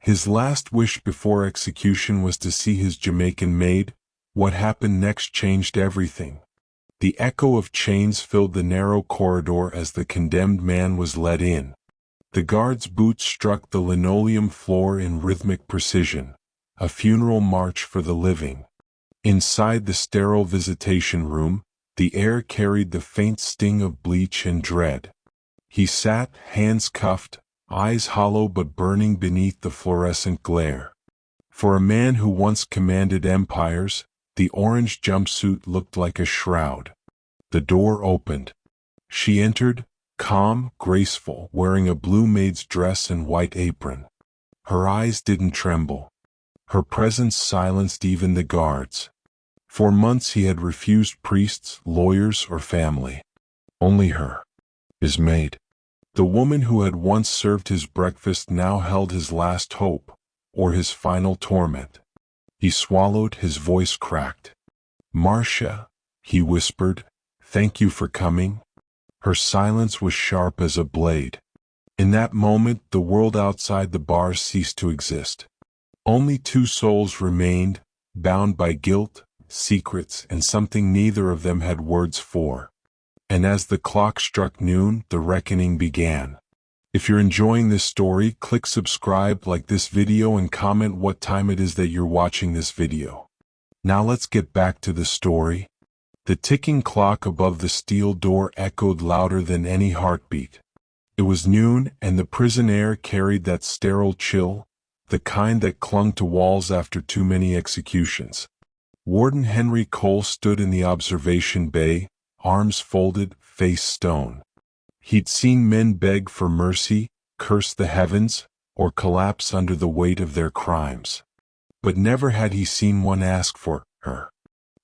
His last wish before execution was to see his Jamaican maid. What happened next changed everything. The echo of chains filled the narrow corridor as the condemned man was led in. The guard's boots struck the linoleum floor in rhythmic precision, a funeral march for the living. Inside the sterile visitation room, the air carried the faint sting of bleach and dread. He sat, hands cuffed, eyes hollow but burning beneath the fluorescent glare. For a man who once commanded empires, the orange jumpsuit looked like a shroud. The door opened. She entered, calm, graceful, wearing a blue maid's dress and white apron. Her eyes didn't tremble. Her presence silenced even the guards. For months he had refused priests, lawyers, or family. Only her, his maid. The woman who had once served his breakfast now held his last hope, or his final torment. He swallowed, his voice cracked. "Marcia," he whispered, "thank you for coming." Her silence was sharp as a blade. In that moment, the world outside the bars ceased to exist. Only two souls remained, bound by guilt, secrets, and something neither of them had words for. And as the clock struck noon, the reckoning began. If you're enjoying this story, click subscribe, like this video, and comment what time it is that you're watching this video. Now let's get back to the story. The ticking clock above the steel door echoed louder than any heartbeat. It was noon, and the prison air carried that sterile chill, the kind that clung to walls after too many executions. Warden Henry Cole stood in the observation bay, arms folded, face stone. He'd seen men beg for mercy, curse the heavens, or collapse under the weight of their crimes. But never had he seen one ask for her.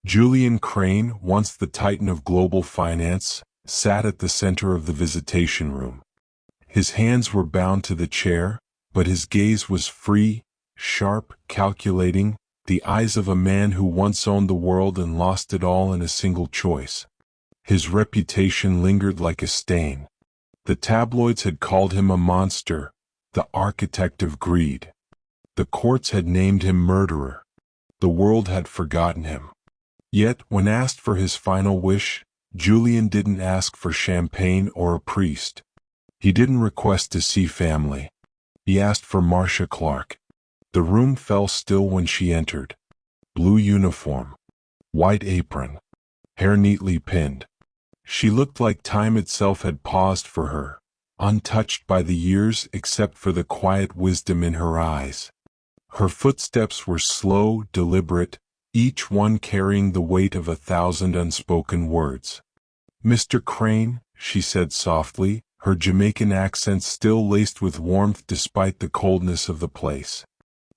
Julian Crane, once the titan of global finance, sat at the center of the visitation room. His hands were bound to the chair, but his gaze was free, sharp, calculating, the eyes of a man who once owned the world and lost it all in a single choice. His reputation lingered like a stain. The tabloids had called him a monster, the architect of greed. The courts had named him murderer. The world had forgotten him. Yet, when asked for his final wish, Julian didn't ask for champagne or a priest. He didn't request to see family. He asked for Marcia Clarke. The room fell still when she entered. Blue uniform, white apron, hair neatly pinned. She looked like time itself had paused for her, untouched by the years except for the quiet wisdom in her eyes. Her footsteps were slow, deliberate, each one carrying the weight of 1,000 unspoken words. "Mr. Crane," she said softly, her Jamaican accent still laced with warmth despite the coldness of the place.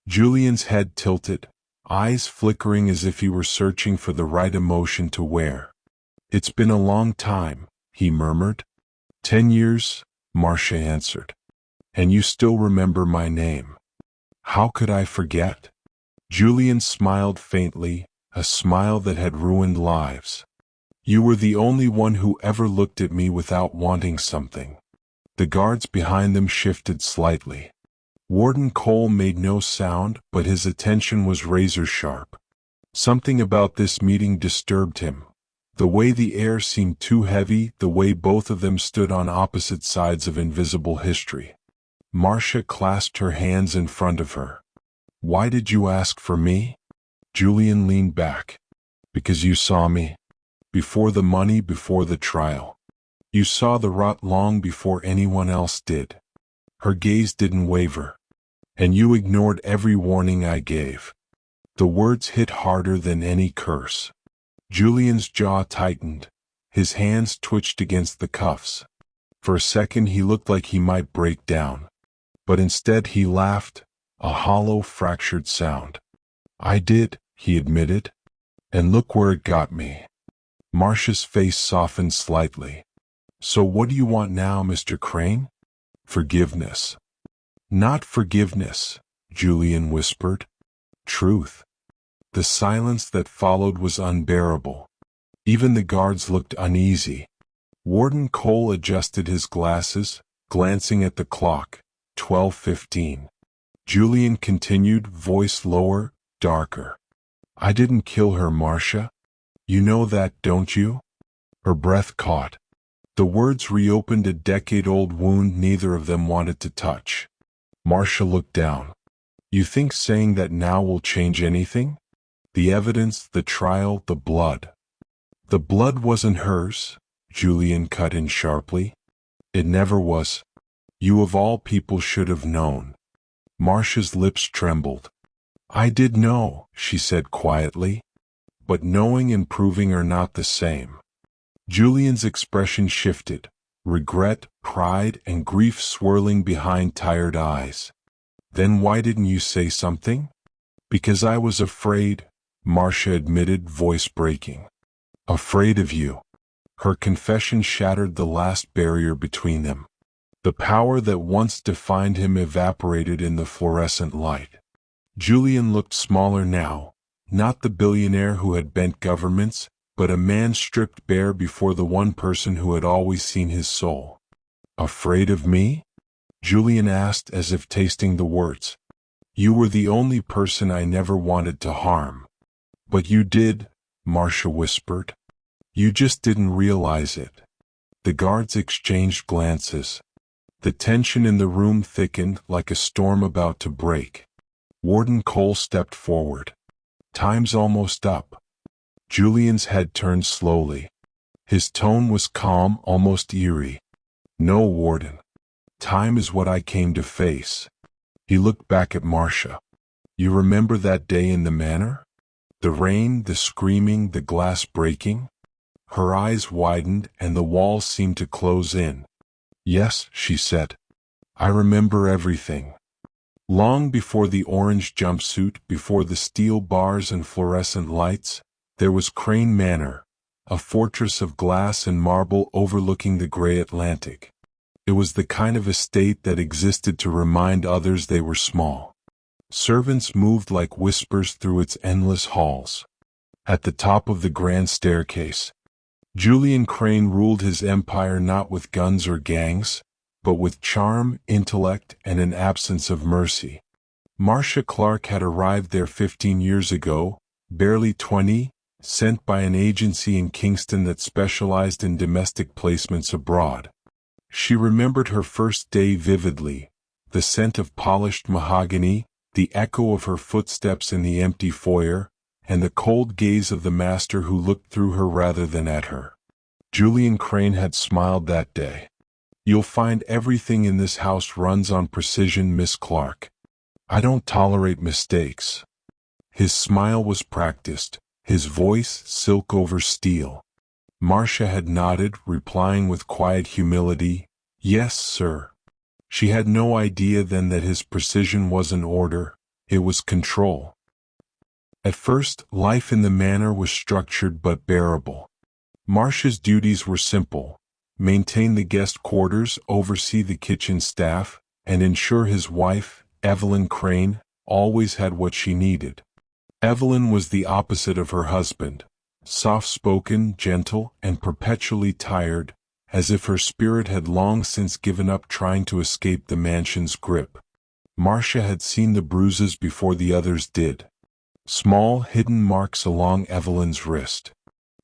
Julian's head tilted, eyes flickering as if he were searching for the right emotion to wear. "It's been a long time," he murmured. 10 years, Marcia answered. "And you still remember my name." "How could I forget?" Julian smiled faintly, a smile that had ruined lives. "You were the only one who ever looked at me without wanting something." The guards behind them shifted slightly. Warden Cole made no sound, but his attention was razor-sharp. Something about this meeting disturbed him. The way the air seemed too heavy, the way both of them stood on opposite sides of invisible history. Marcia clasped her hands in front of her. "Why did you ask for me?" Julian leaned back. "Because you saw me. Before the money, before the trial. You saw the rot long before anyone else did." Her gaze didn't waver. "And you ignored every warning I gave." The words hit harder than any curse. Julian's jaw tightened. His hands twitched against the cuffs. For a second he looked like he might break down. But instead he laughed, a hollow, fractured sound. "I did," he admitted. "And look where it got me." Marcia's face softened slightly. "So what do you want now, Mr. Crane?" "Forgiveness." "Not forgiveness," Julian whispered. "Truth." The silence that followed was unbearable. Even the guards looked uneasy. Warden Cole adjusted his glasses, glancing at the clock. 12:15. Julian continued, voice lower, darker. I didn't kill her, Marcia. You know that, don't you? Her breath caught. The words reopened a decade-old wound neither of them wanted to touch. Marcia looked down. You think saying that now will change anything? The evidence, the trial, the blood. The blood wasn't hers, Julian cut in sharply. It never was. You of all people should have known. Marcia's lips trembled. I did know, she said quietly. But knowing and proving are not the same. Julian's expression shifted, regret, pride, and grief swirling behind tired eyes. Then why didn't you say something? Because I was afraid, Marcia admitted, voice breaking. Afraid of you. Her confession shattered the last barrier between them. The power that once defined him evaporated in the fluorescent light. Julian looked smaller now, not the billionaire who had bent governments, but a man stripped bare before the one person who had always seen his soul. Afraid of me? Julian asked as if tasting the words. You were the only person I never wanted to harm. But you did, Marcia whispered. You just didn't realize it. The guards exchanged glances. The tension in the room thickened like a storm about to break. Warden Cole stepped forward. Time's almost up. Julian's head turned slowly. His tone was calm, almost eerie. No, Warden. Time is what I came to face. He looked back at Marcia. You remember that day in the manor? The rain, the screaming, the glass breaking? Her eyes widened and the walls seemed to close in. Yes, she said. I remember everything. Long before the orange jumpsuit, before the steel bars and fluorescent lights, there was Crane Manor, a fortress of glass and marble overlooking the gray Atlantic. It was the kind of estate that existed to remind others they were small. Servants moved like whispers through its endless halls. At the top of the grand staircase, Julian Crane ruled his empire not with guns or gangs, but with charm, intellect, and an absence of mercy. Marcia Clarke had arrived there 15 years ago, barely 20, sent by an agency in Kingston that specialized in domestic placements abroad. She remembered her first day vividly, the scent of polished mahogany, the echo of her footsteps in the empty foyer, and the cold gaze of the master who looked through her rather than at her. Julian Crane had smiled that day. You'll find everything in this house runs on precision, Miss Clarke. I don't tolerate mistakes. His smile was practiced, his voice silk over steel. Marcia had nodded, replying with quiet humility, Yes, sir. She had no idea then that his precision wasn't order, it was control. At first, life in the manor was structured but bearable. Marcia's duties were simple: maintain the guest quarters, oversee the kitchen staff, and ensure his wife, Evelyn Crane, always had what she needed. Evelyn was the opposite of her husband, soft-spoken, gentle, and perpetually tired, as if her spirit had long since given up trying to escape the mansion's grip. Marcia had seen the bruises before the others did. Small, hidden marks along Evelyn's wrist.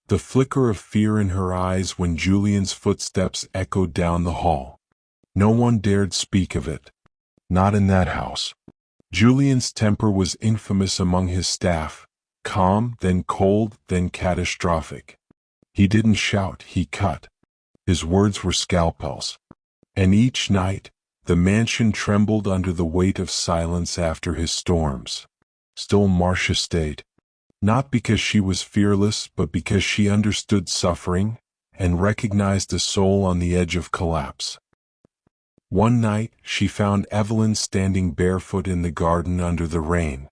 The flicker of fear in her eyes when Julian's footsteps echoed down the hall. No one dared speak of it. Not in that house. Julian's temper was infamous among his staff, calm, then cold, then catastrophic. He didn't shout, he cut. His words were scalpels. And each night, the mansion trembled under the weight of silence after his storms. Still Marcia stayed. Not because she was fearless, but because she understood suffering and recognized a soul on the edge of collapse. One night, she found Evelyn standing barefoot in the garden under the rain.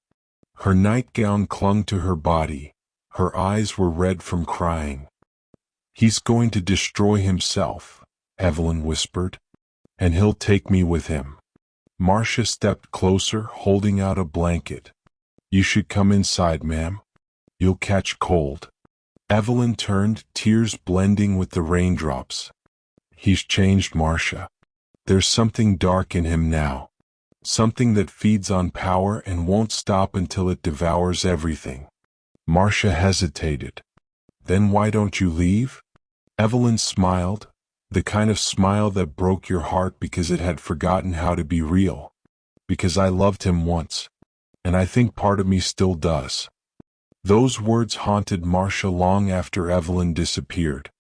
Her nightgown clung to her body. Her eyes were red from crying. He's going to destroy himself, Evelyn whispered. And he'll take me with him. Marcia stepped closer, holding out a blanket. You should come inside, ma'am. You'll catch cold. Evelyn turned, tears blending with the raindrops. He's changed, Marcia. There's something dark in him now. something that feeds on power and won't stop until it devours everything. Marcia hesitated. Then why don't you leave? Evelyn smiled, the kind of smile that broke your heart because it had forgotten how to be real. Because I loved him once, and I think part of me still does. Those words haunted Marcia long after Evelyn disappeared.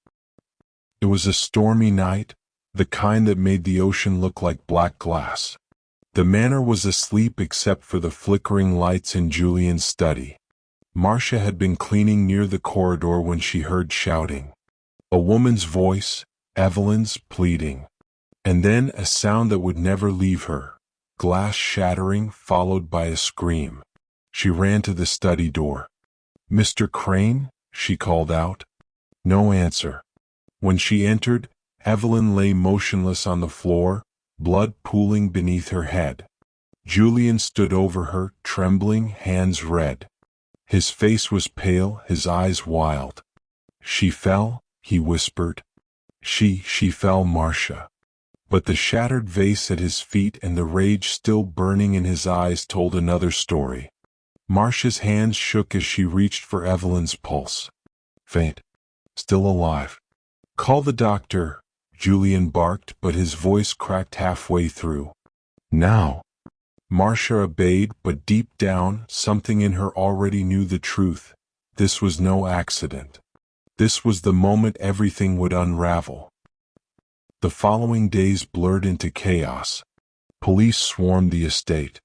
It was a stormy night, the kind that made the ocean look like black glass. The manor was asleep except for the flickering lights in Julian's study. Marcia had been cleaning near the corridor when she heard shouting. A woman's voice, Evelyn's, pleading. And then a sound that would never leave her, glass shattering followed by a scream. She ran to the study door. "Mr. Crane?" she called out. No answer. When she entered, Evelyn lay motionless on the floor, blood pooling beneath her head. Julian stood over her, trembling, hands red. His face was pale, his eyes wild. "She fell," he whispered. She fell, Marcia. But the shattered vase at his feet and the rage still burning in his eyes told another story. Marcia's hands shook as she reached for Evelyn's pulse. Faint. Still alive. "Call the doctor," Julian barked, but his voice cracked halfway through. "Now." Marcia obeyed, but deep down, something in her already knew the truth. This was no accident. This was the moment everything would unravel. The following days blurred into chaos. Police swarmed the estate.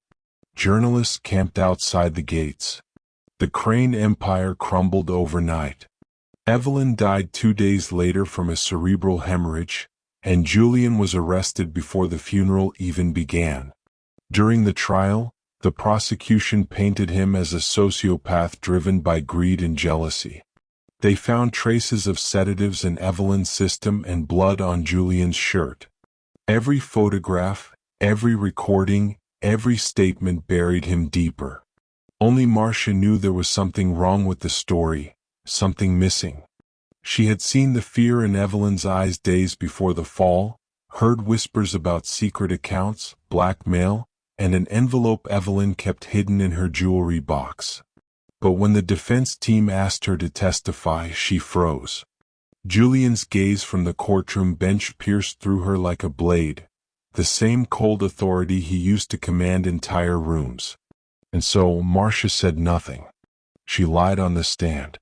Journalists camped outside the gates. The Crane empire crumbled overnight. Evelyn died 2 days later from a cerebral hemorrhage, and Julian was arrested before the funeral even began. During the trial, the prosecution painted him as a sociopath driven by greed and jealousy. They found traces of sedatives in Evelyn's system and blood on Julian's shirt. Every photograph, every recording, every statement buried him deeper. Only Marcia knew there was something wrong with the story, something missing. She had seen the fear in Evelyn's eyes days before the fall, heard whispers about secret accounts, blackmail, and an envelope Evelyn kept hidden in her jewelry box. But when the defense team asked her to testify, she froze. Julian's gaze from the courtroom bench pierced through her like a blade, the same cold authority he used to command entire rooms. And so Marcia said nothing. She lied on the stand.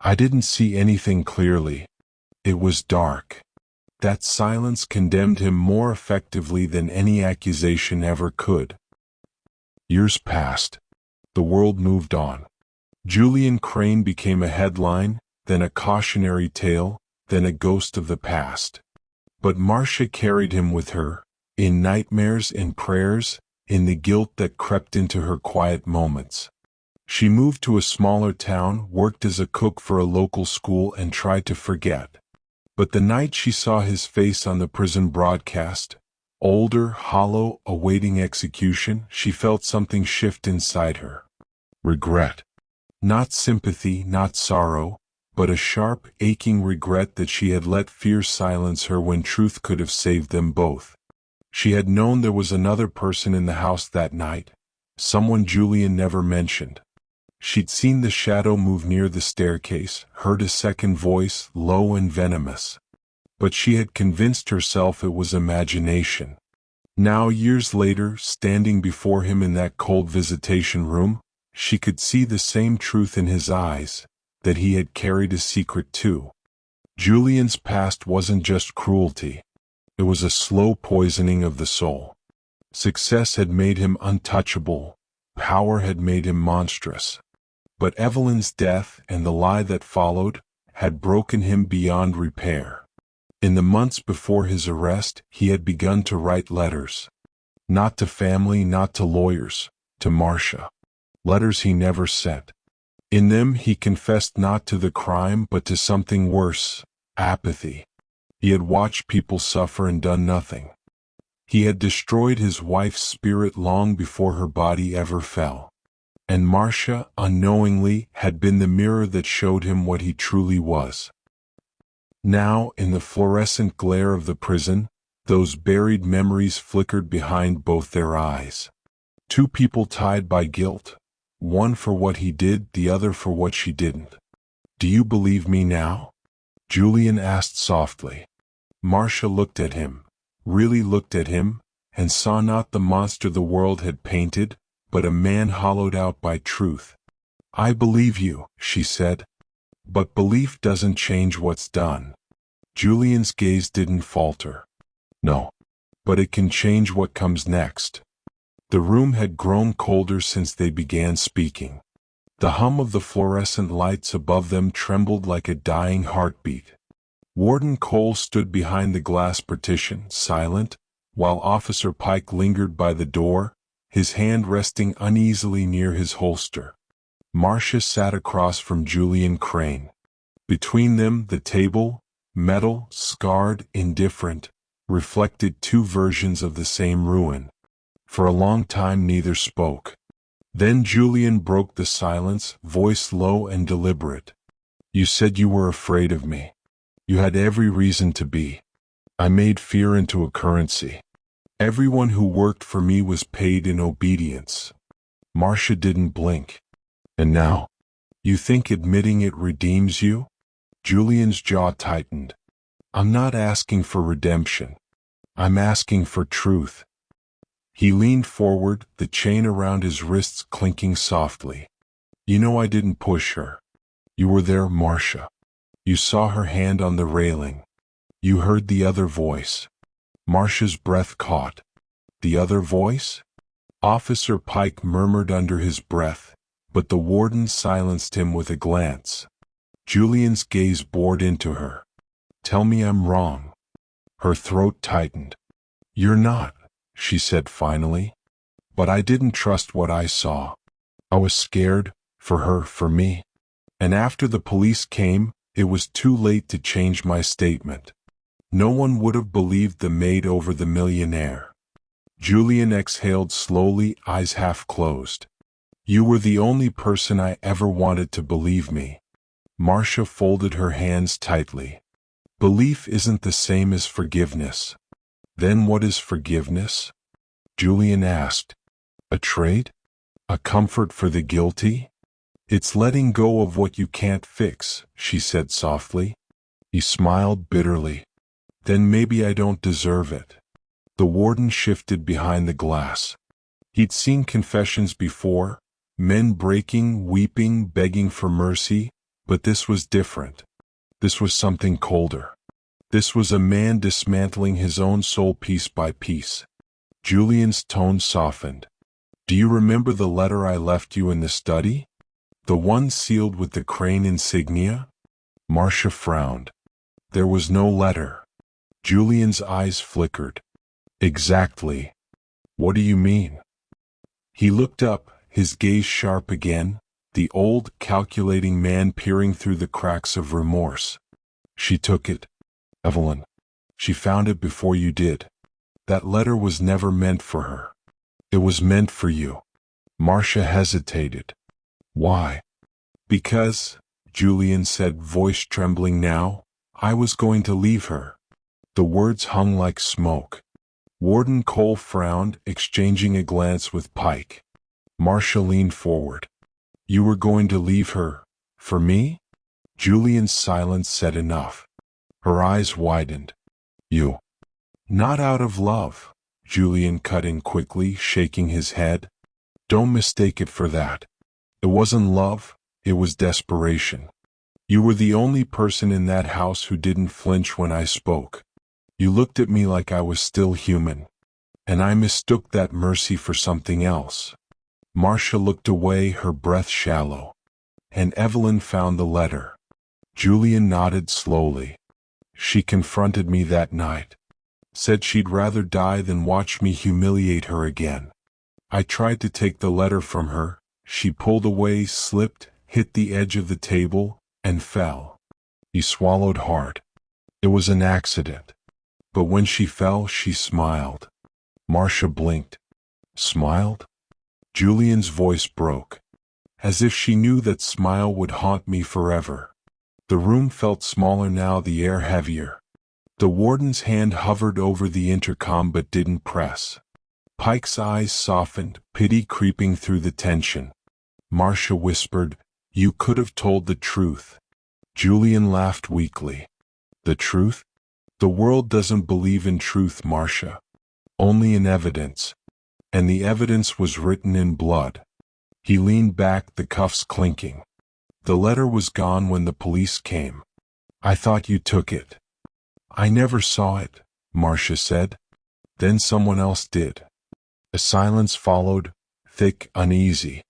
"I didn't see anything clearly. It was dark." That silence condemned him more effectively than any accusation ever could. Years passed. The world moved on. Julian Crane became a headline, then a cautionary tale, then a ghost of the past. But Marcia carried him with her, in nightmares, in prayers, in the guilt that crept into her quiet moments. She moved to a smaller town, worked as a cook for a local school, and tried to forget. But the night she saw his face on the prison broadcast, older, hollow, awaiting execution, she felt something shift inside her. Regret. Not sympathy, not sorrow, but a sharp, aching regret that she had let fear silence her when truth could have saved them both. She had known there was another person in the house that night, someone Julian never mentioned. She'd seen the shadow move near the staircase, heard a second voice, low and venomous. But she had convinced herself it was imagination. Now, years later, standing before him in that cold visitation room, she could see the same truth in his eyes, that he had carried a secret too. Julian's past wasn't just cruelty. It was a slow poisoning of the soul. Success had made him untouchable. Power had made him monstrous. But Evelyn's death and the lie that followed had broken him beyond repair. In the months before his arrest, he had begun to write letters. Not to family, not to lawyers, to Marcia. Letters he never sent. In them he confessed not to the crime but to something worse, apathy. He had watched people suffer and done nothing. He had destroyed his wife's spirit long before her body ever fell. And Marcia, unknowingly, had been the mirror that showed him what he truly was. Now, in the fluorescent glare of the prison, those buried memories flickered behind both their eyes. Two people tied by guilt. One for what he did, the other for what she didn't. Do you believe me now? Julian asked softly. Marcia looked at him, really looked at him, and saw not the monster the world had painted, but a man hollowed out by truth. I believe you, she said. But belief doesn't change what's done. Julian's gaze didn't falter. No. But it can change what comes next. The room had grown colder since they began speaking. The hum of the fluorescent lights above them trembled like a dying heartbeat. Warden Cole stood behind the glass partition, silent, while Officer Pike lingered by the door, his hand resting uneasily near his holster. Marcia sat across from Julian Crane. Between them, the table, metal, scarred, indifferent, reflected two versions of the same ruin. For a long time neither spoke. Then Julian broke the silence, voice low and deliberate. You said you were afraid of me. You had every reason to be. I made fear into a currency. Everyone who worked for me was paid in obedience. Marcia didn't blink. And now? You think admitting it redeems you? Julian's jaw tightened. I'm not asking for redemption. I'm asking for truth. He leaned forward, the chain around his wrists clinking softly. You know I didn't push her. You were there, Marcia. You saw her hand on the railing. You heard the other voice. Marcia's breath caught. The other voice? Officer Pike murmured under his breath, but the warden silenced him with a glance. Julian's gaze bored into her. Tell me I'm wrong. Her throat tightened. You're not, she said finally. But I didn't trust what I saw. I was scared, for her, for me. And after the police came, it was too late to change my statement. No one would have believed the maid over the millionaire. Julian exhaled slowly, eyes half closed. You were the only person I ever wanted to believe me. Marcia folded her hands tightly. Belief isn't the same as forgiveness. Then what is forgiveness? Julian asked. A trade? A comfort for the guilty? It's letting go of what you can't fix, she said softly. He smiled bitterly. Then maybe I don't deserve it. The warden shifted behind the glass. He'd seen confessions before, men breaking, weeping, begging for mercy, but this was different. This was something colder. This was a man dismantling his own soul piece by piece. Julian's tone softened. Do you remember the letter I left you in the study? The one sealed with the Crane insignia? Marcia frowned. There was no letter. Julian's eyes flickered. Exactly. What do you mean? He looked up, his gaze sharp again, the old, calculating man peering through the cracks of remorse. She took it. Evelyn. She found it before you did. That letter was never meant for her. It was meant for you. Marcia hesitated. Why? Because, Julian said, voice trembling now, I was going to leave her. The words hung like smoke. Warden Cole frowned, exchanging a glance with Pike. Marcia leaned forward. You were going to leave her, for me? Julian's silence said enough. Her eyes widened. You. Not out of love, Julian cut in quickly, shaking his head. Don't mistake it for that. It wasn't love, it was desperation. You were the only person in that house who didn't flinch when I spoke. You looked at me like I was still human. And I mistook that mercy for something else. Marcia looked away, her breath shallow. And Evelyn found the letter. Julian nodded slowly. She confronted me that night. Said she'd rather die than watch me humiliate her again. I tried to take the letter from her. She pulled away, slipped, hit the edge of the table, and fell. He swallowed hard. It was an accident. But when she fell, she smiled. Marcia blinked. Smiled? Julian's voice broke. As if she knew that smile would haunt me forever. The room felt smaller now, the air heavier. The warden's hand hovered over the intercom but didn't press. Pike's eyes softened, pity creeping through the tension. Marcia whispered, "You could have told the truth." Julian laughed weakly. "The truth? The world doesn't believe in truth, Marcia. Only in evidence. And the evidence was written in blood." He leaned back, the cuffs clinking. "The letter was gone when the police came. I thought you took it." "I never saw it," Marcia said. "Then someone else did." A silence followed, thick, uneasy.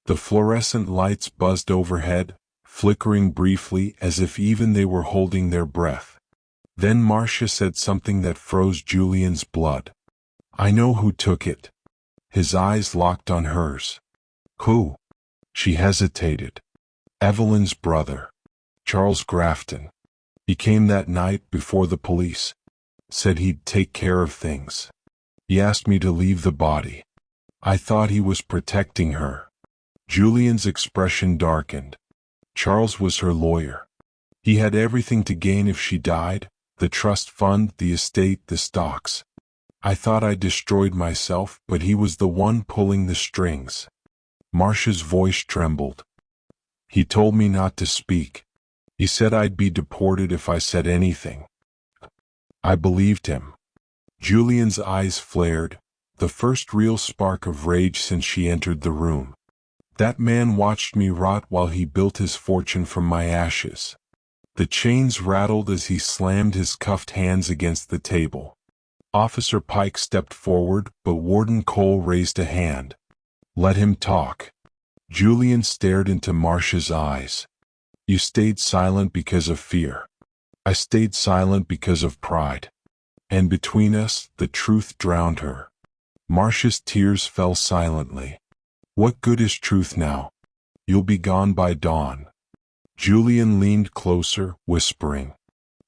The fluorescent lights buzzed overhead, flickering briefly as if even they were holding their breath. Then Marcia said something that froze Julian's blood. "I know who took it." His eyes locked on hers. "Who?" She hesitated. "Evelyn's brother, Charles Grafton. He came that night before the police. Said he'd take care of things. He asked me to leave the body. I thought he was protecting her." Julian's expression darkened. Charles was her lawyer. He had everything to gain if she died, the trust fund, the estate, the stocks. "I thought I destroyed myself, but he was the one pulling the strings." Marcia's voice trembled. "He told me not to speak. He said I'd be deported if I said anything." I believed him. Julian's eyes flared, the first real spark of rage since she entered the room. "That man watched me rot while he built his fortune from my ashes." The chains rattled as he slammed his cuffed hands against the table. Officer Pike stepped forward, but Warden Cole raised a hand. "Let him talk." Julian stared into Marcia's eyes. "You stayed silent because of fear. I stayed silent because of pride. And between us, the truth drowned her." Marcia's tears fell silently. "What good is truth now? You'll be gone by dawn." Julian leaned closer, whispering,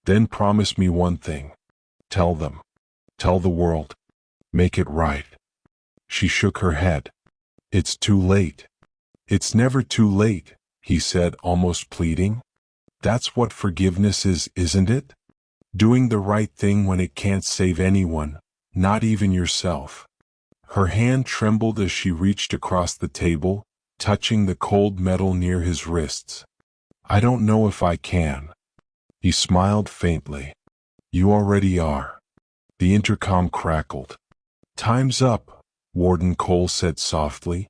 "Then promise me one thing. Tell them. Tell the world. Make it right." She shook her head. "It's too late." "It's never too late," he said, almost pleading. "That's what forgiveness is, isn't it? Doing the right thing when it can't save anyone, not even yourself." Her hand trembled as she reached across the table, touching the cold metal near his wrists. "I don't know if I can." He smiled faintly. "You already are." The intercom crackled. "Time's up," Warden Cole said softly.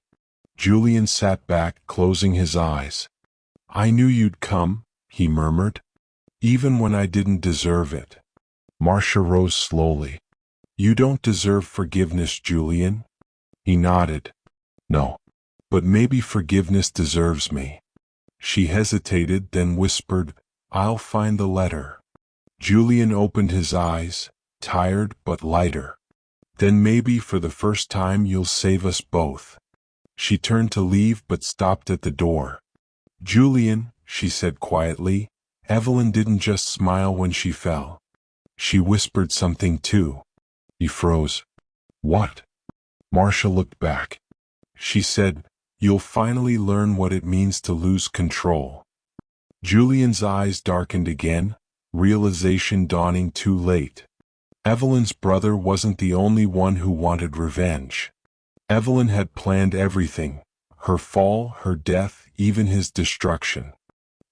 Julian sat back, closing his eyes. "I knew you'd come," he murmured. "Even when I didn't deserve it." Marcia rose slowly. "You don't deserve forgiveness, Julian." He nodded. "No. But maybe forgiveness deserves me." She hesitated, then whispered, "I'll find the letter." Julian opened his eyes, tired but lighter. "Then maybe for the first time you'll save us both." She turned to leave but stopped at the door. "Julian," she said quietly, "Evelyn didn't just smile when she fell. She whispered something too." He froze. "What?" Marcia looked back. She said, "You'll finally learn what it means to lose control." Julian's eyes darkened again, realization dawning too late. Evelyn's brother wasn't the only one who wanted revenge. Evelyn had planned everything, her fall, her death, even his destruction.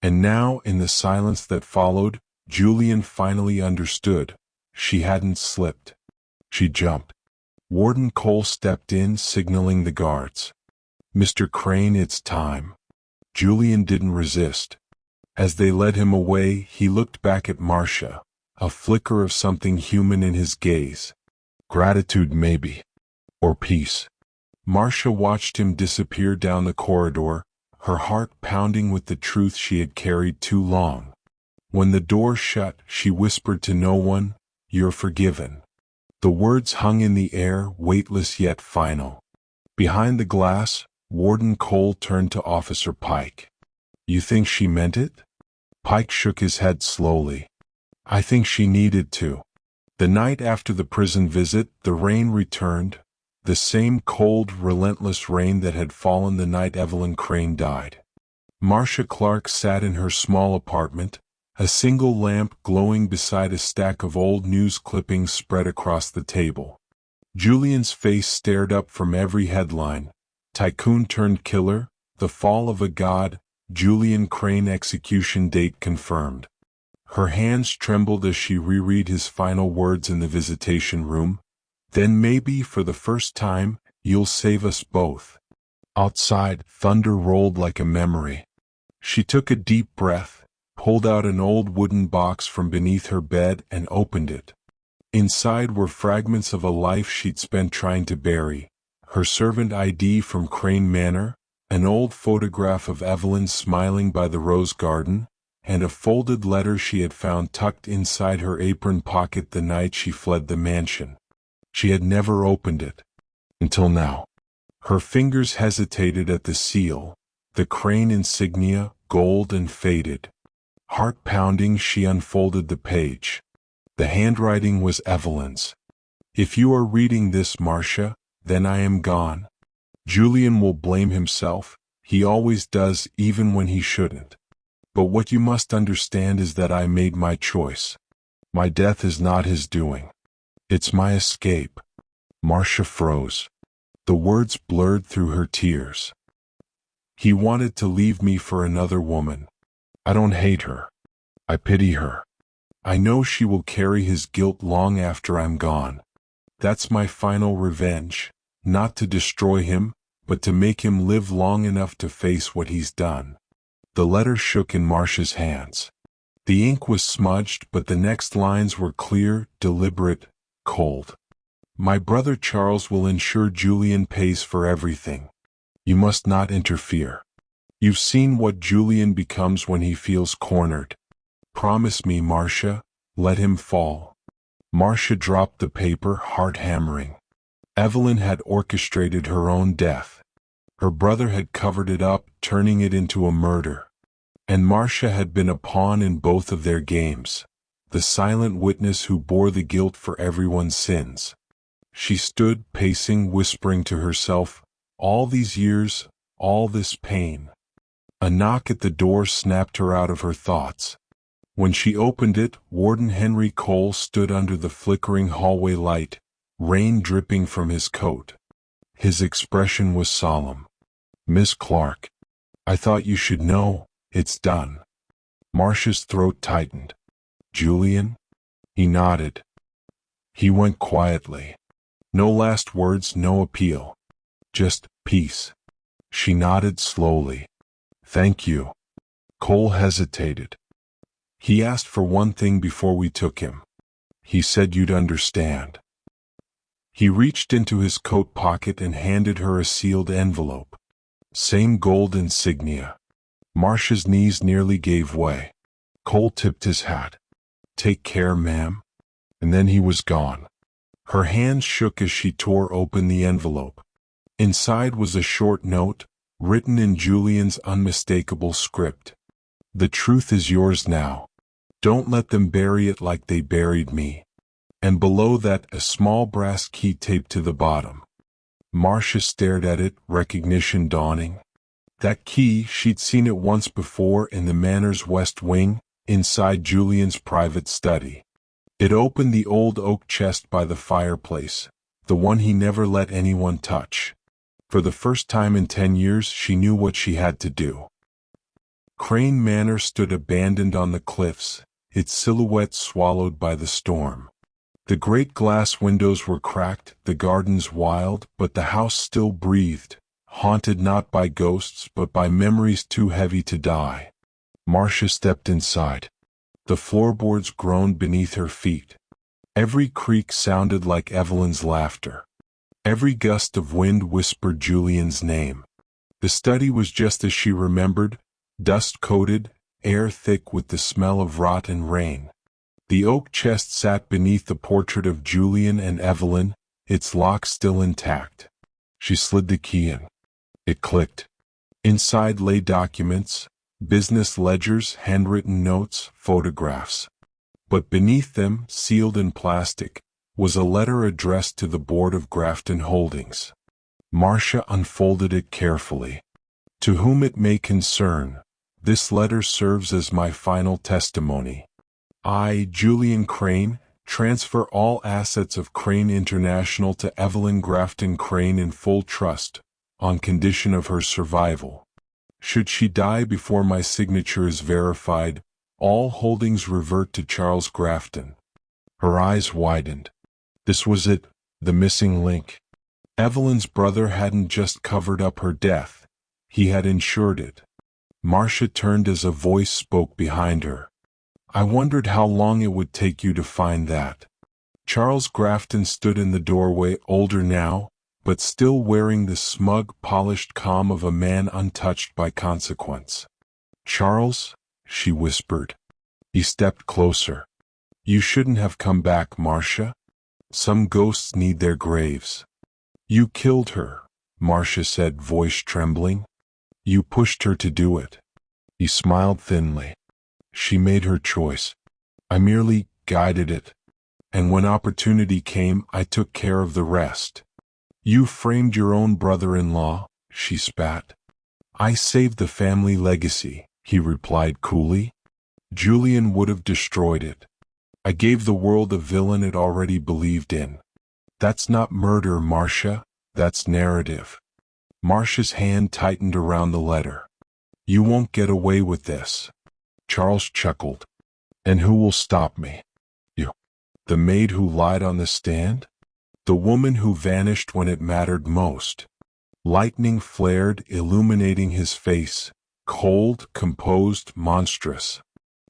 And now, in the silence that followed, Julian finally understood. She hadn't slipped. She jumped. Warden Cole stepped in, signaling the guards. "Mr. Crane, it's time." Julian didn't resist. As they led him away, he looked back at Marcia, a flicker of something human in his gaze. Gratitude, maybe. Or peace. Marcia watched him disappear down the corridor, her heart pounding with the truth she had carried too long. When the door shut, she whispered to no one, "You're forgiven." The words hung in the air, weightless yet final. Behind the glass, Warden Cole turned to Officer Pike. "You think she meant it?" Pike shook his head slowly. "I think she needed to." The night after the prison visit, the rain returned, the same cold, relentless rain that had fallen the night Evelyn Crane died. Marcia Clarke sat in her small apartment, a single lamp glowing beside a stack of old news clippings spread across the table. Julian's face stared up from every headline. Tycoon turned killer, the fall of a god, Julian Crane execution date confirmed. Her hands trembled as she reread his final words in the visitation room. Then maybe for the first time, you'll save us both. Outside, thunder rolled like a memory. She took a deep breath, pulled out an old wooden box from beneath her bed and opened it. Inside were fragments of a life she'd spent trying to bury, her servant ID from Crane Manor, an old photograph of Evelyn smiling by the rose garden, and a folded letter she had found tucked inside her apron pocket the night she fled the mansion. She had never opened it. Until now. Her fingers hesitated at the seal, the Crane insignia, gold and faded. Heart-pounding, she unfolded the page. The handwriting was Evelyn's. If you are reading this, Marcia, then I am gone. Julian will blame himself. He always does, even when he shouldn't. But what you must understand is that I made my choice. My death is not his doing. It's my escape. Marcia froze. The words blurred through her tears. He wanted to leave me for another woman. I don't hate her. I pity her. I know she will carry his guilt long after I'm gone. That's my final revenge, not to destroy him, but to make him live long enough to face what he's done. The letter shook in Marcia's hands. The ink was smudged, but the next lines were clear, deliberate, cold. My brother Charles will ensure Julian pays for everything. You must not interfere. You've seen what Julian becomes when he feels cornered. Promise me, Marcia, let him fall. Marcia dropped the paper, heart hammering. Evelyn had orchestrated her own death. Her brother had covered it up, turning it into a murder. And Marcia had been a pawn in both of their games, the silent witness who bore the guilt for everyone's sins. She stood, pacing, whispering to herself, all these years, all this pain. A knock at the door snapped her out of her thoughts. When she opened it, Warden Henry Cole stood under the flickering hallway light, rain dripping from his coat. His expression was solemn. Miss Clarke, I thought you should know, it's done. Marcia's throat tightened. Julian? He nodded. He went quietly. No last words, no appeal. Just peace. She nodded slowly. Thank you. Cole hesitated. He asked for one thing before we took him. He said you'd understand. He reached into his coat pocket and handed her a sealed envelope. Same gold insignia. Marcia's knees nearly gave way. Cole tipped his hat. Take care, ma'am. And then he was gone. Her hands shook as she tore open the envelope. Inside was a short note, written in Julian's unmistakable script. The truth is yours now. Don't let them bury it like they buried me. And below that, a small brass key taped to the bottom. Marcia stared at it, recognition dawning. That key, she'd seen it once before in the Manor's West Wing, inside Julian's private study. It opened the old oak chest by the fireplace, the one he never let anyone touch. For the first time in 10 years, she knew what she had to do. Crane Manor stood abandoned on the cliffs, its silhouette swallowed by the storm. The great glass windows were cracked, the gardens wild, but the house still breathed, haunted not by ghosts but by memories too heavy to die. Marcia stepped inside. The floorboards groaned beneath her feet. Every creak sounded like Evelyn's laughter. Every gust of wind whispered Julian's name. The study was just as she remembered, dust-coated, air thick with the smell of rot and rain. The oak chest sat beneath the portrait of Julian and Evelyn, its lock still intact. She slid the key in. It clicked. Inside lay documents, business ledgers, handwritten notes, photographs. But beneath them, sealed in plastic, was a letter addressed to the board of Grafton Holdings. Marcia unfolded it carefully. To whom it may concern, this letter serves as my final testimony. I, Julian Crane, Transfer all assets of Crane International to Evelyn Grafton Crane in full trust, on condition of her survival. Should she die before my signature is verified, all holdings revert to Charles Grafton. Her eyes widened. This was it, the missing link. Evelyn's brother hadn't just covered up her death, he had ensured it. Marcia turned as a voice spoke behind her. I wondered how long it would take you to find that. Charles Grafton stood in the doorway, older now, but still wearing the smug, polished calm of a man untouched by consequence. Charles, she whispered. He stepped closer. You shouldn't have come back, Marcia. Some ghosts need their graves. You killed her, Marcia said, voice trembling. You pushed her to do it. He smiled thinly. She made her choice. I merely guided it. And when opportunity came, I took care of the rest. You framed your own brother-in-law, she spat. I saved the family legacy, he replied coolly. Julian would have destroyed it. I gave the world a villain it already believed in. That's not murder, Marcia, that's narrative. Marcia's hand tightened around the letter. You won't get away with this. Charles chuckled. And who will stop me? You. The maid who lied on the stand? The woman who vanished when it mattered most. Lightning flared, illuminating his face, cold, composed, monstrous.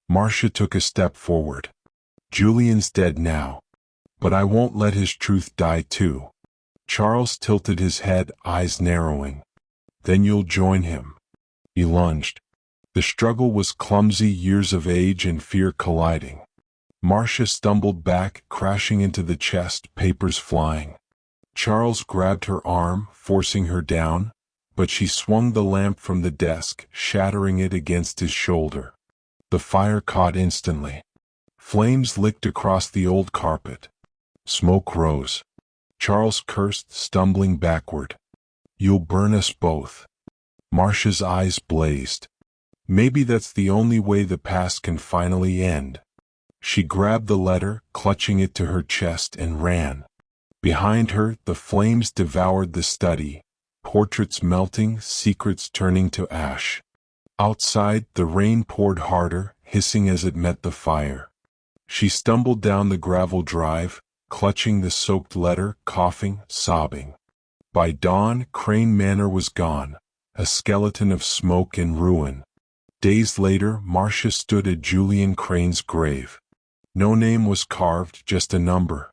Marcia took a step forward. Julian's dead now. But I won't let his truth die too. Charles tilted his head, eyes narrowing. Then you'll join him. He lunged. The struggle was clumsy, years of age and fear colliding. Marcia stumbled back, crashing into the chest, papers flying. Charles grabbed her arm, forcing her down, but she swung the lamp from the desk, shattering it against his shoulder. The fire caught instantly. Flames licked across the old carpet. Smoke rose. Charles cursed, stumbling backward. You'll burn us both. Marcia's eyes blazed. Maybe that's the only way the past can finally end. She grabbed the letter, clutching it to her chest, and ran. Behind her, the flames devoured the study, portraits melting, secrets turning to ash. Outside, the rain poured harder, hissing as it met the fire. She stumbled down the gravel drive, clutching the soaked letter, coughing, sobbing. By dawn, Crane Manor was gone, a skeleton of smoke and ruin. Days later, Marcia stood at Julian Crane's grave. No name was carved, just a number.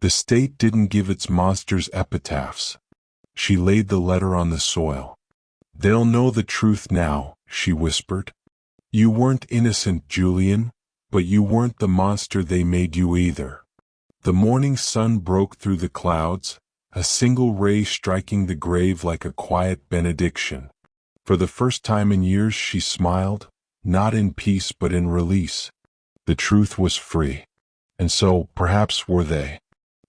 The state didn't give its monsters epitaphs. She laid the letter on the soil. They'll know the truth now, she whispered. You weren't innocent, Julian, but you weren't the monster they made you either. The morning sun broke through the clouds, a single ray striking the grave like a quiet benediction. For the first time in years she smiled, not in peace but in release. The truth was free. And so, perhaps were they.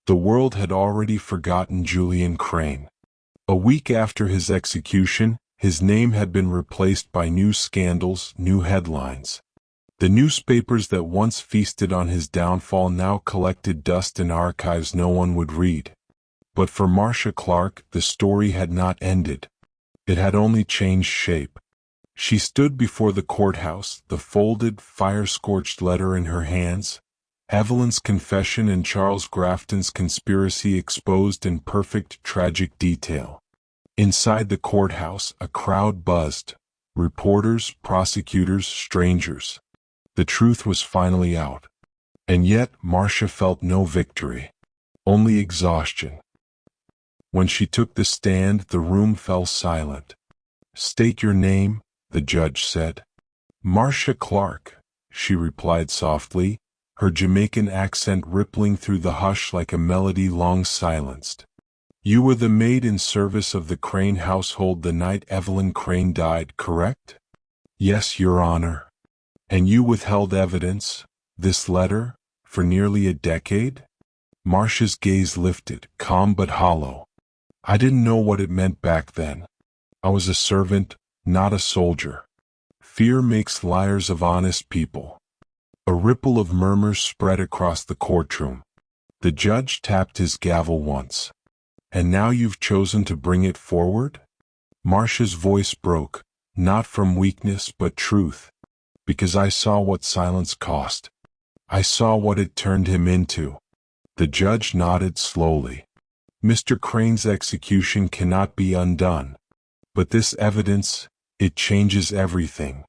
The world had already forgotten Julian Crane. A week after his execution, his name had been replaced by new scandals, new headlines. The newspapers that once feasted on his downfall now collected dust in archives no one would read. But for Marcia Clarke, the story had not ended. It had only changed shape. She stood before the courthouse, the folded, fire-scorched letter in her hands, Evelyn's confession and Charles Grafton's conspiracy exposed in perfect, tragic detail. Inside the courthouse, a crowd buzzed. Reporters, prosecutors, strangers. The truth was finally out. And yet, Marcia felt no victory. Only exhaustion. When she took the stand, the room fell silent. State your name, the judge said. Marcia Clarke, she replied softly, her Jamaican accent rippling through the hush like a melody long silenced. You were the maid in service of the Crane household the night Evelyn Crane died, correct? Yes, Your Honor. And you withheld evidence, this letter, for nearly a decade? Marcia's gaze lifted, calm but hollow. I didn't know what it meant back then. I was a servant, not a soldier. Fear makes liars of honest people. A ripple of murmurs spread across the courtroom. The judge tapped his gavel once. "And now you've chosen to bring it forward?" Marcia's voice broke, not from weakness but truth. "Because I saw what silence cost. I saw what it turned him into." The judge nodded slowly. "Mr. Crane's execution cannot be undone. But this evidence, it changes everything."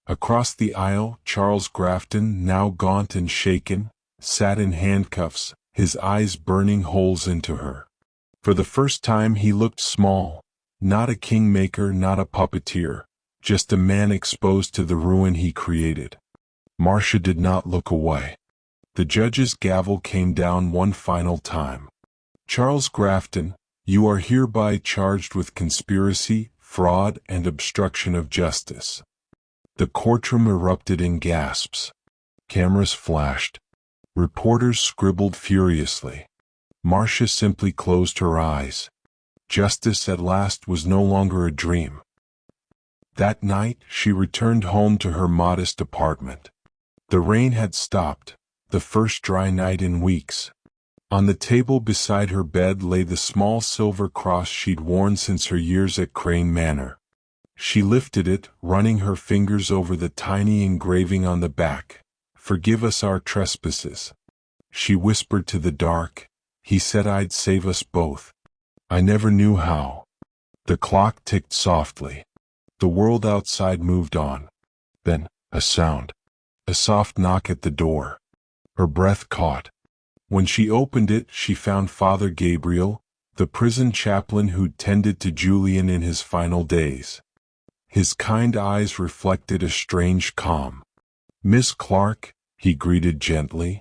Across the aisle, Charles Grafton, now gaunt and shaken, sat in handcuffs, his eyes burning holes into her. For the first time he looked small, not a kingmaker, not a puppeteer, just a man exposed to the ruin he created. Marcia did not look away. The judge's gavel came down one final time. "Charles Grafton, you are hereby charged with conspiracy, fraud, and obstruction of justice." The courtroom erupted in gasps. Cameras flashed. Reporters scribbled furiously. Marcia simply closed her eyes. Justice at last was no longer a dream. That night, she returned home to her modest apartment. The rain had stopped, the first dry night in weeks. On the table beside her bed lay the small silver cross she'd worn since her years at Crane Manor. She lifted it, running her fingers over the tiny engraving on the back. "Forgive us our trespasses." She whispered to the dark, "He said I'd save us both. I never knew how." The clock ticked softly. The world outside moved on. Then, a sound. A soft knock at the door. Her breath caught. When she opened it, she found Father Gabriel, the prison chaplain who'd tended to Julian in his final days. His kind eyes reflected a strange calm. "Miss Clarke," he greeted gently.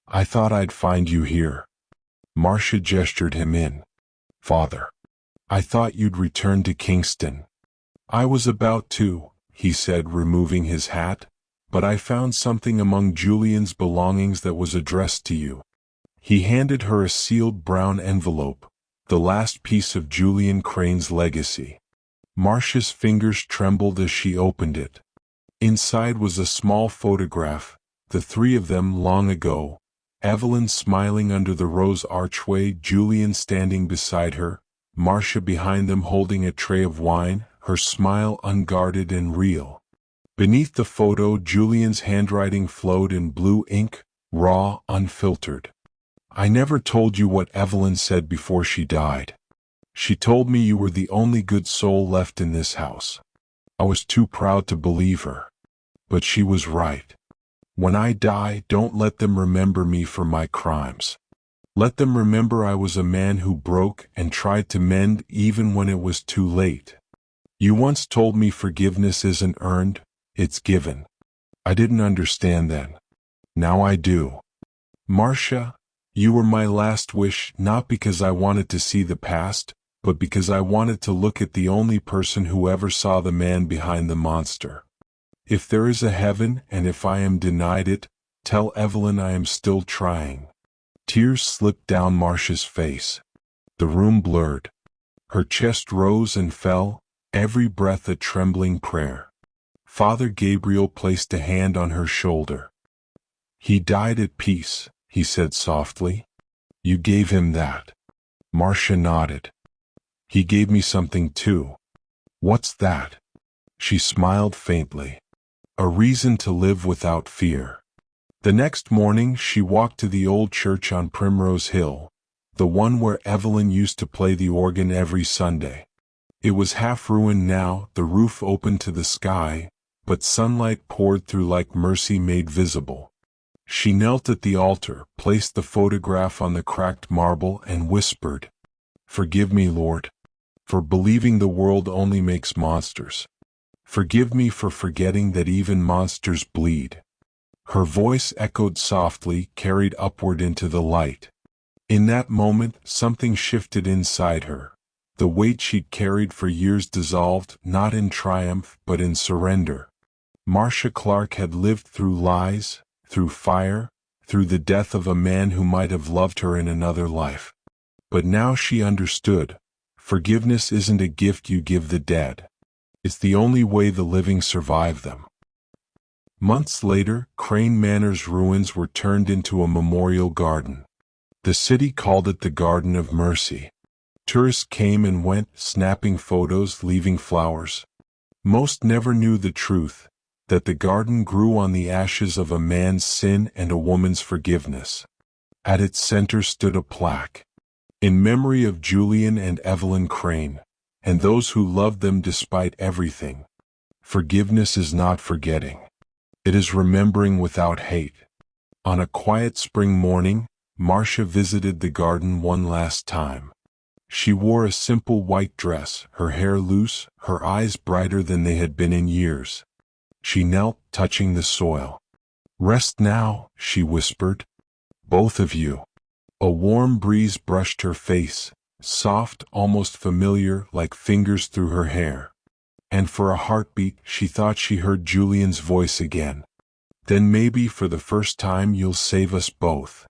"I thought I'd find you here." Marcia gestured him in. "Father, I thought you'd return to Kingston." "I was about to," he said, removing his hat, "but I found something among Julian's belongings that was addressed to you." He handed her a sealed brown envelope, the last piece of Julian Crane's legacy. Marcia's fingers trembled as she opened it. Inside was a small photograph, the three of them long ago, Evelyn smiling under the rose archway, Julian standing beside her, Marcia behind them holding a tray of wine, her smile unguarded and real. Beneath the photo, Julian's handwriting flowed in blue ink, raw, unfiltered. "I never told you what Evelyn said before she died. She told me you were the only good soul left in this house. I was too proud to believe her. But she was right. When I die, don't let them remember me for my crimes. Let them remember I was a man who broke and tried to mend even when it was too late. You once told me forgiveness isn't earned, it's given. I didn't understand then. Now I do. Marcia, you were my last wish, not because I wanted to see the past, but because I wanted to look at the only person who ever saw the man behind the monster. If there is a heaven, and if I am denied it, tell Evelyn I am still trying." Tears slipped down Marcia's face. The room blurred. Her chest rose and fell, every breath a trembling prayer. Father Gabriel placed a hand on her shoulder. "He died at peace," he said softly. "You gave him that." Marcia nodded. "He gave me something too." "What's that?" She smiled faintly. "A reason to live without fear." The next morning she walked to the old church on Primrose Hill, the one where Evelyn used to play the organ every Sunday. It was half ruined now, the roof open to the sky, but sunlight poured through like mercy made visible. She knelt at the altar, placed the photograph on the cracked marble, and whispered, "Forgive me, Lord, for believing the world only makes monsters. Forgive me for forgetting that even monsters bleed." Her voice echoed softly, carried upward into the light. In that moment, something shifted inside her. The weight she'd carried for years dissolved, not in triumph, but in surrender. Marcia Clarke had lived through lies, through fire, through the death of a man who might have loved her in another life. But now she understood. Forgiveness isn't a gift you give the dead. It's the only way the living survive them. Months later, Crane Manor's ruins were turned into a memorial garden. The city called it the Garden of Mercy. Tourists came and went, snapping photos, leaving flowers. Most never knew the truth, that the garden grew on the ashes of a man's sin and a woman's forgiveness. At its center stood a plaque, in memory of Julian and Evelyn Crane, and those who loved them despite everything. Forgiveness is not forgetting. It is remembering without hate. On a quiet spring morning, Marcia visited the garden one last time. She wore a simple white dress, her hair loose, her eyes brighter than they had been in years. She knelt, touching the soil. "Rest now," she whispered. "Both of you." A warm breeze brushed her face, soft, almost familiar, like fingers through her hair. And for a heartbeat, she thought she heard Julian's voice again. "Then maybe for the first time you'll save us both."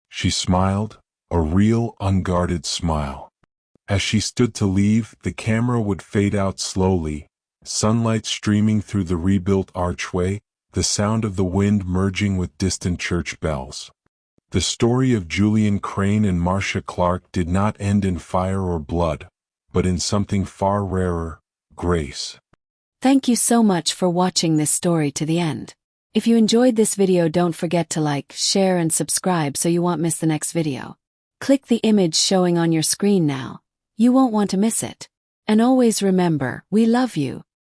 She smiled, a real, unguarded smile. As she stood to leave, the camera would fade out slowly, sunlight streaming through the rebuilt archway, the sound of the wind merging with distant church bells. The story of Julian Crane and Marcia Clarke did not end in fire or blood, but in something far rarer, grace. Thank you so much for watching this story to the end. If you enjoyed this video, don't forget to like, share and subscribe so you won't miss the next video. Click the image showing on your screen now. You won't want to miss it. And always remember, we love you.